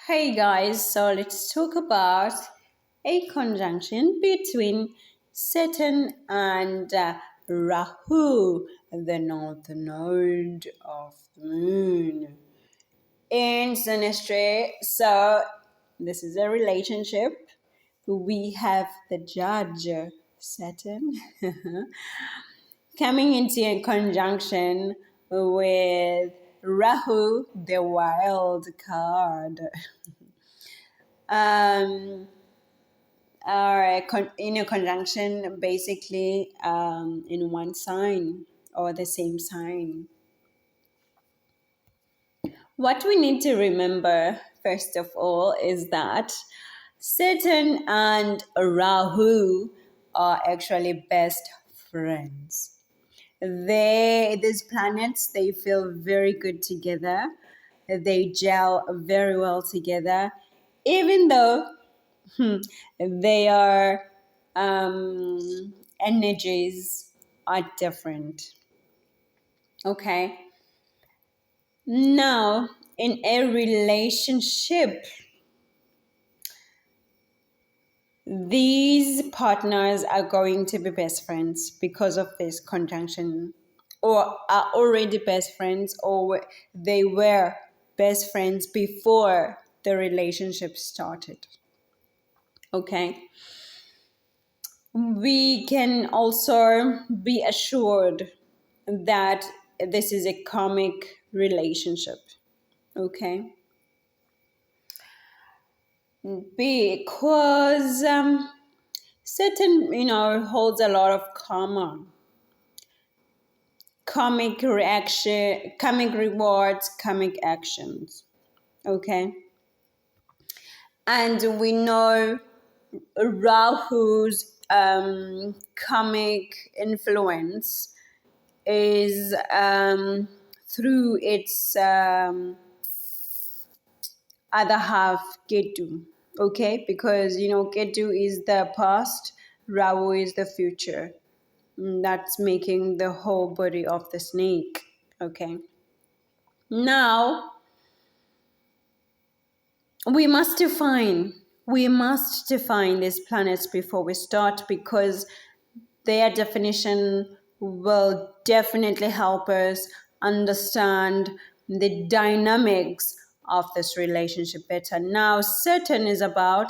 Hey guys, so let's talk about a conjunction between Saturn and Rahu, the north node of the moon. In Synastry, so this is a relationship. We have the judge, Saturn, coming into a conjunction with Rahu, the wild card. Are in a conjunction basically in one sign or the same sign. What we need to remember, first of all, is that Saturn and Rahu are actually best friends. These planets, they feel very good together. They gel very well together, even though their energies are different. Okay. Now, in a relationship, these partners are going to be best friends because of this conjunction, or are already best friends, or they were best friends before the relationship started. Okay. We can also be assured that this is a karmic relationship. Okay. Because Saturn, holds a lot of karma, karmic reaction, karmic rewards, karmic actions. Okay. And we know Rahu's karmic influence is through its other half, Ketu. Okay, because Ketu is the past, Rahu is the future. That's making the whole body of the snake. Okay. Now we must define these planets before we start, because their definition will definitely help us understand the dynamics of this relationship better. Now, Saturn is about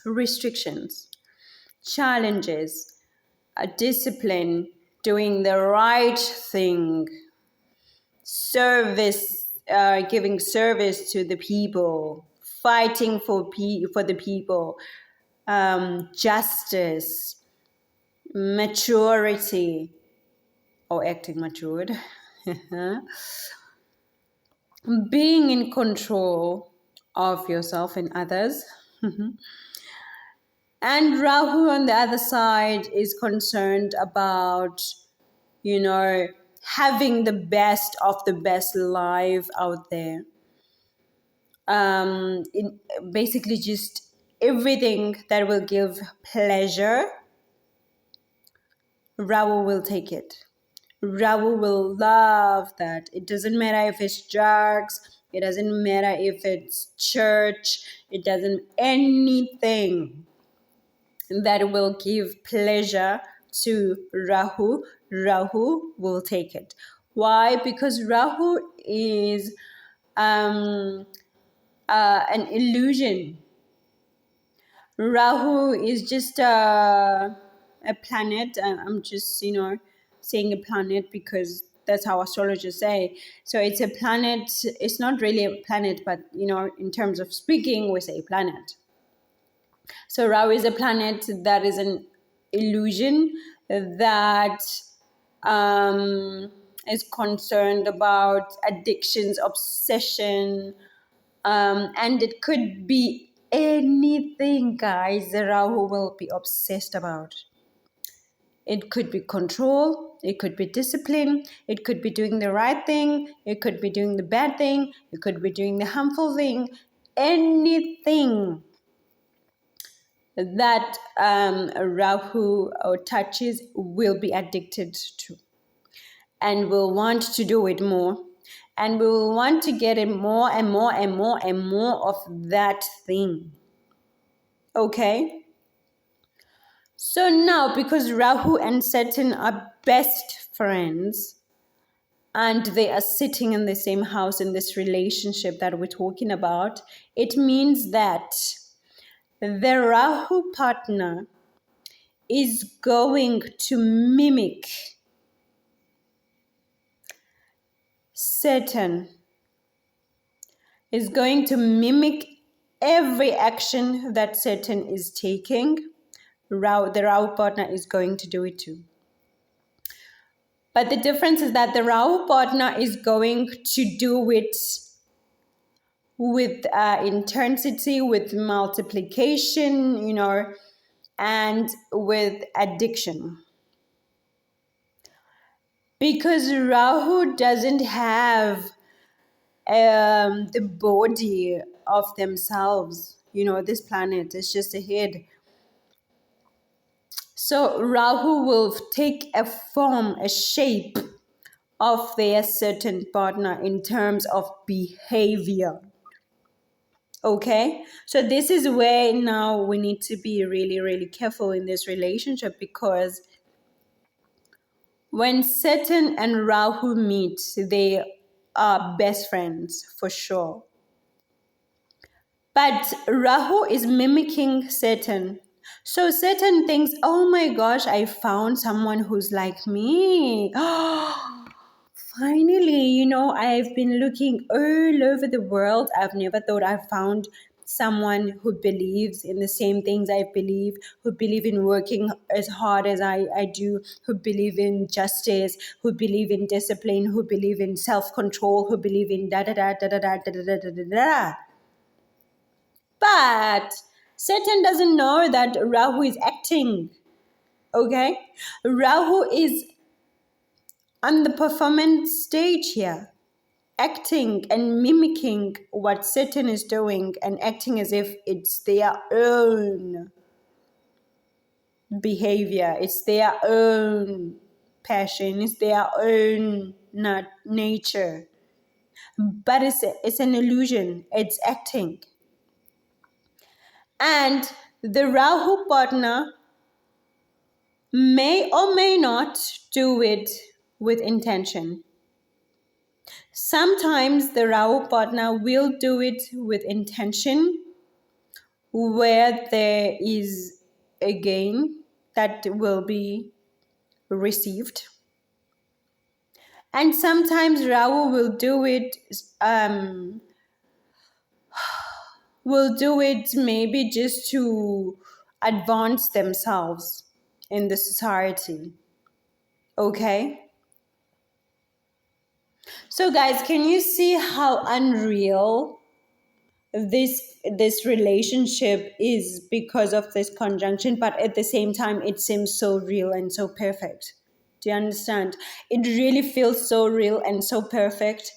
restrictions, challenges, a discipline, doing the right thing, service, giving service to the people, fighting for the people, justice, maturity, or acting matured, being in control of yourself and others. And Rahu on the other side is concerned about, having the best of the best life out there. Basically just everything that will give pleasure, Rahu will take it. Rahu will love that. It doesn't matter if it's drugs, it doesn't matter if it's church, it doesn't anything that will give pleasure to Rahu, Rahu will take it. Why? Because Rahu is an illusion. Rahu is just a planet. I'm just, saying a planet because that's how astrologers say. So it's a planet. It's not really a planet, but, in terms of speaking, we say planet. So Rahu is a planet that is an illusion that is concerned about addictions, obsession, and it could be anything, guys, the Rahu will be obsessed about. It could be control, it could be discipline, it could be doing the right thing, it could be doing the bad thing, it could be doing the harmful thing, anything that Rahu touches will be addicted to and will want to do it more And we will want to get it more and more and more and more of that thing. Okay? So now, because Rahu and Saturn are best friends, and they are sitting in the same house in this relationship that we're talking about, it means that the Rahu partner is going to mimic Saturn, is going to mimic every action that Saturn is taking. The Rahu partner is going to do it too. But the difference is that the Rahu partner is going to do it with intensity, with multiplication, and with addiction. Because Rahu doesn't have the body of themselves, this planet is just a head. So Rahu will take a form, a shape of their certain partner in terms of behavior. Okay, so this is where now we need to be really, really careful in this relationship, because when Saturn and Rahu meet, they are best friends for sure. But Rahu is mimicking Saturn. So Saturn thinks, oh my gosh, I found someone who's like me. Finally, I've been looking all over the world. I've never thought I found someone who believes in the same things I believe, who believe in working as hard as I do, who believe in justice, who believe in discipline, who believe in self-control, who believe in da-da-da-da-da-da-da-da-da-da. But Satan doesn't know that Rahu is acting. Okay? Rahu is on the performance stage here, acting and mimicking what Satan is doing and acting as if it's their own behavior, it's their own passion, it's their own nature. But it's an illusion, it's acting. And the Rahu partner may or may not do it with intention. Sometimes the Rahu partner will do it with intention, where there is a gain that will be received. And sometimes Rahu will do it maybe just to advance themselves in the society. Okay? So guys, can you see how unreal this relationship is because of this conjunction, but at the same time it seems so real and so perfect? Do you understand? It really feels so real and so perfect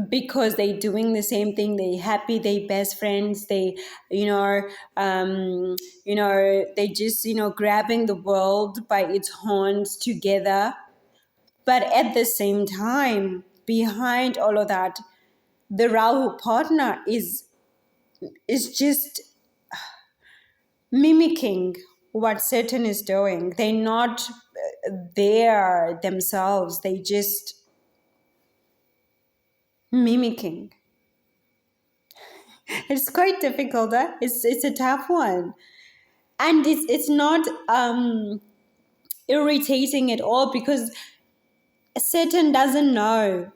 because they're doing the same thing. They happy, they best friends, they they just grabbing the world by its horns together. But at the same time, behind all of that, the Rahu partner is just mimicking what Saturn is doing. They're not there themselves. They just mimicking. It's quite difficult. Huh? It's a tough one, and it's not irritating at all, because Saturn doesn't know.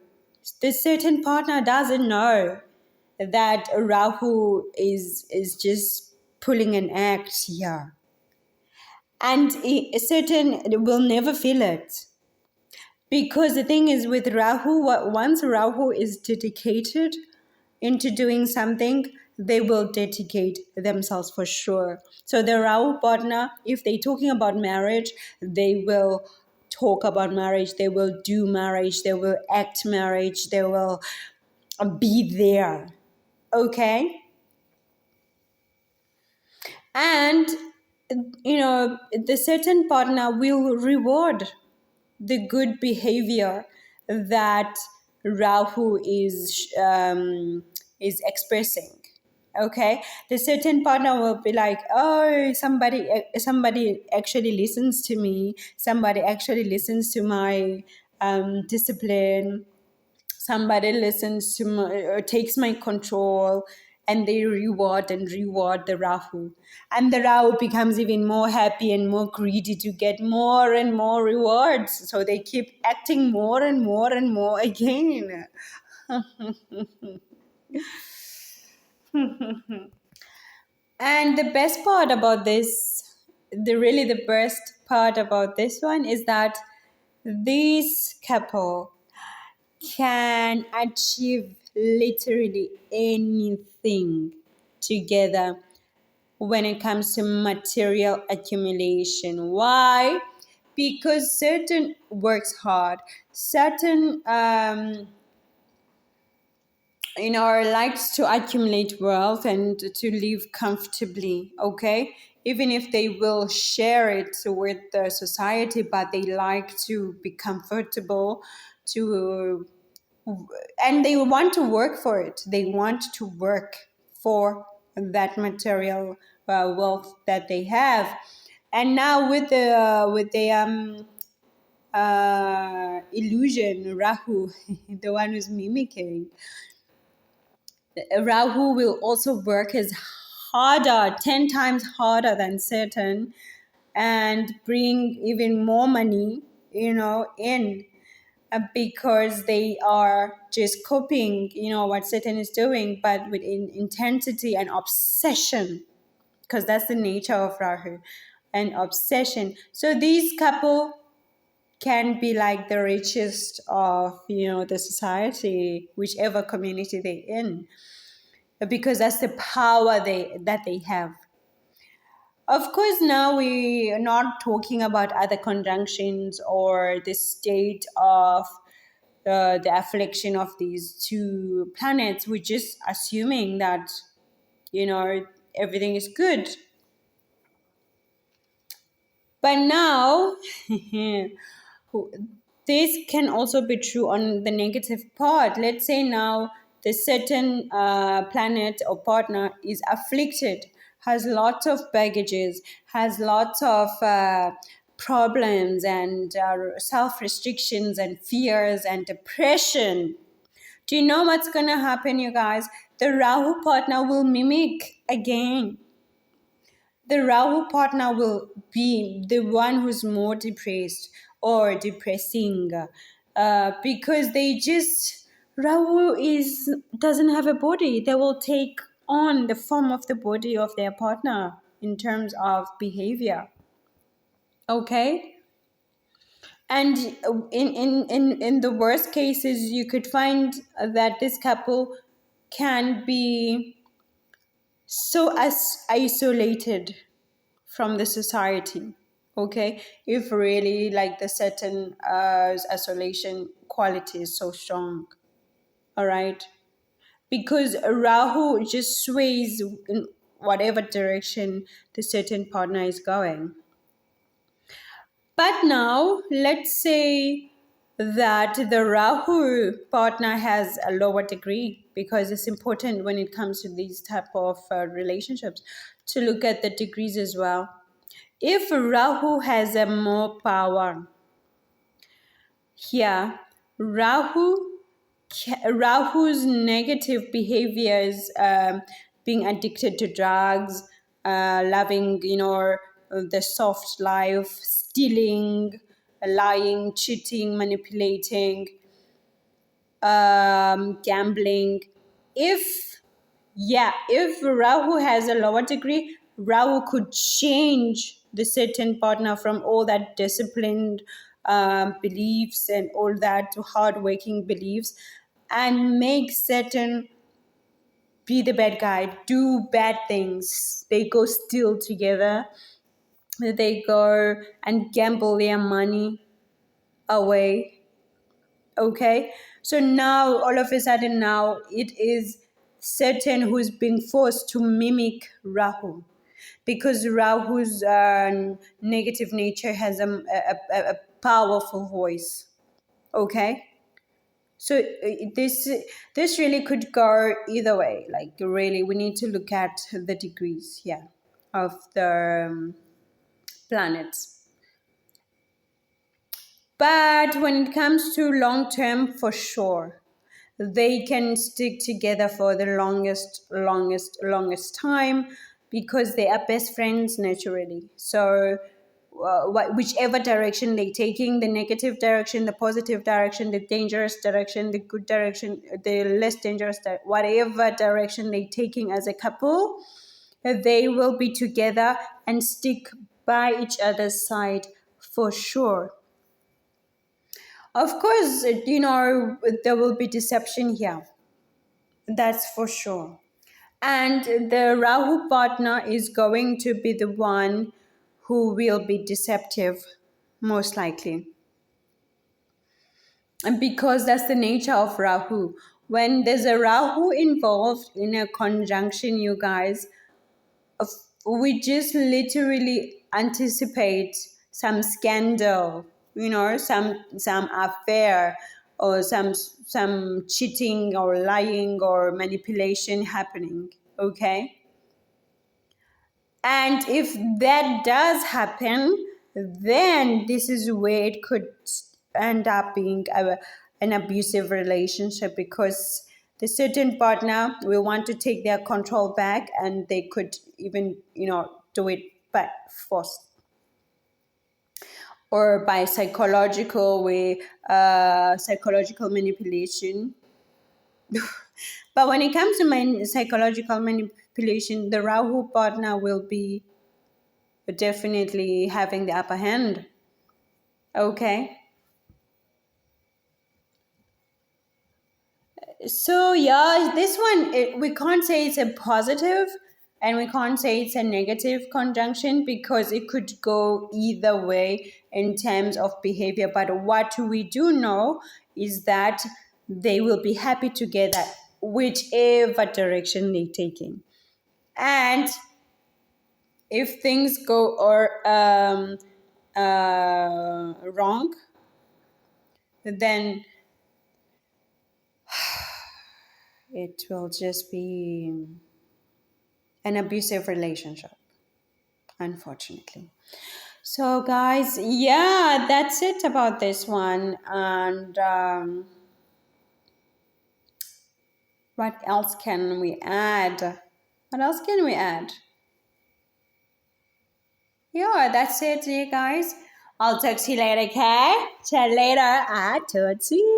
The Saturn partner doesn't know that Rahu is just pulling an act here. And Saturn will never feel it. Because the thing is with Rahu, once Rahu is dedicated into doing something, they will dedicate themselves for sure. So the Rahu partner, if they're talking about marriage, they will talk about marriage, they will do marriage, they will act marriage, they will be there. Okay? And the certain partner will reward the good behavior that Rahu is expressing. Okay, the certain partner will be like, oh, somebody actually listens to me, somebody actually listens to my discipline, somebody listens to my, or takes my control, and they reward and reward the Rahu, and the Rahu becomes even more happy and more greedy to get more and more rewards, so they keep acting more and more and more again. And the best part about this, the best part about this one is that this couple can achieve literally anything together when it comes to material accumulation. Why? Because Saturn works hard. Saturn, likes to accumulate wealth and to live comfortably. Okay, even if they will share it with the society, but they like to be comfortable, to and they want to work for it. They want to work for that material wealth that they have. And now with the illusion Rahu, the one who's mimicking, Rahu will also work as harder, 10 times harder than Saturn, and bring even more money, in, because they are just copying, what Satan is doing, but with intensity and obsession, because that's the nature of Rahu, and obsession. So these couple can be like the richest of, the society, whichever community they're in, because that's the power that they have. Of course, now we are not talking about other conjunctions or the state of the affliction of these two planets. We're just assuming that, everything is good. But now, this can also be true on the negative part. Let's say now the certain planet or partner is afflicted, has lots of baggages, has lots of problems and self-restrictions and fears and depression. Do you know what's going to happen, you guys? The Rahu partner will mimic again. The Rahu partner will be the one who's more depressed or depressing, because Rahu doesn't have a body. They will take on the form of the body of their partner in terms of behavior. Okay? And in the worst cases, you could find that this couple can be so isolated from the society. Okay, if really like the certain isolation quality is so strong. All right, because Rahu just sways in whatever direction the certain partner is going. But now, let's say that the Rahu partner has a lower degree, because it's important when it comes to these type of relationships to look at the degrees as well. If Rahu has a more power here, Rahu's negative behaviors, being addicted to drugs, loving, the soft life, stealing, lying, cheating, manipulating, gambling. If Rahu has a lower degree, Rahu could change the certain partner from all that disciplined beliefs and all that hardworking beliefs, and make certain be the bad guy, do bad things. They go steal together. They go and gamble their money away. Okay, so now all of a sudden now it is Saturn who's being forced to mimic Rahu, because Rahu's negative nature has a powerful voice. Okay, So this really could go either way. Like really, we need to look at the degrees here of the planets. But when it comes to long term, for sure, they can stick together for the longest time because they are best friends naturally. So whichever direction they're taking, the negative direction, the positive direction, the dangerous direction, the good direction, the less dangerous, whatever direction they're taking as a couple, they will be together and stick by each other's side for sure. Of course, there will be deception here. That's for sure. And the Rahu partner is going to be the one who will be deceptive, most likely. And because that's the nature of Rahu. When there's a Rahu involved in a conjunction, you guys, we just literally anticipate some scandal, some affair or some cheating or lying or manipulation happening. Okay. And if that does happen, then this is where it could end up being an abusive relationship, because the certain partner will want to take their control back, and they could even, do it by force or by psychological way, psychological manipulation. But when it comes to psychological manipulation, the Rahu partner will be definitely having the upper hand. Okay. So yeah, this one, we can't say it's a positive and we can't say it's a negative conjunction, because it could go either way in terms of behavior. But what we do know is that they will be happy together, whichever direction they're taking. And if things go wrong, then it will just be an abusive relationship, unfortunately. So guys, yeah, that's it about this one. And what else can we add? What else can we add? Yeah, that's it, you guys. I'll talk to you later, okay? Chat later. I talk to you.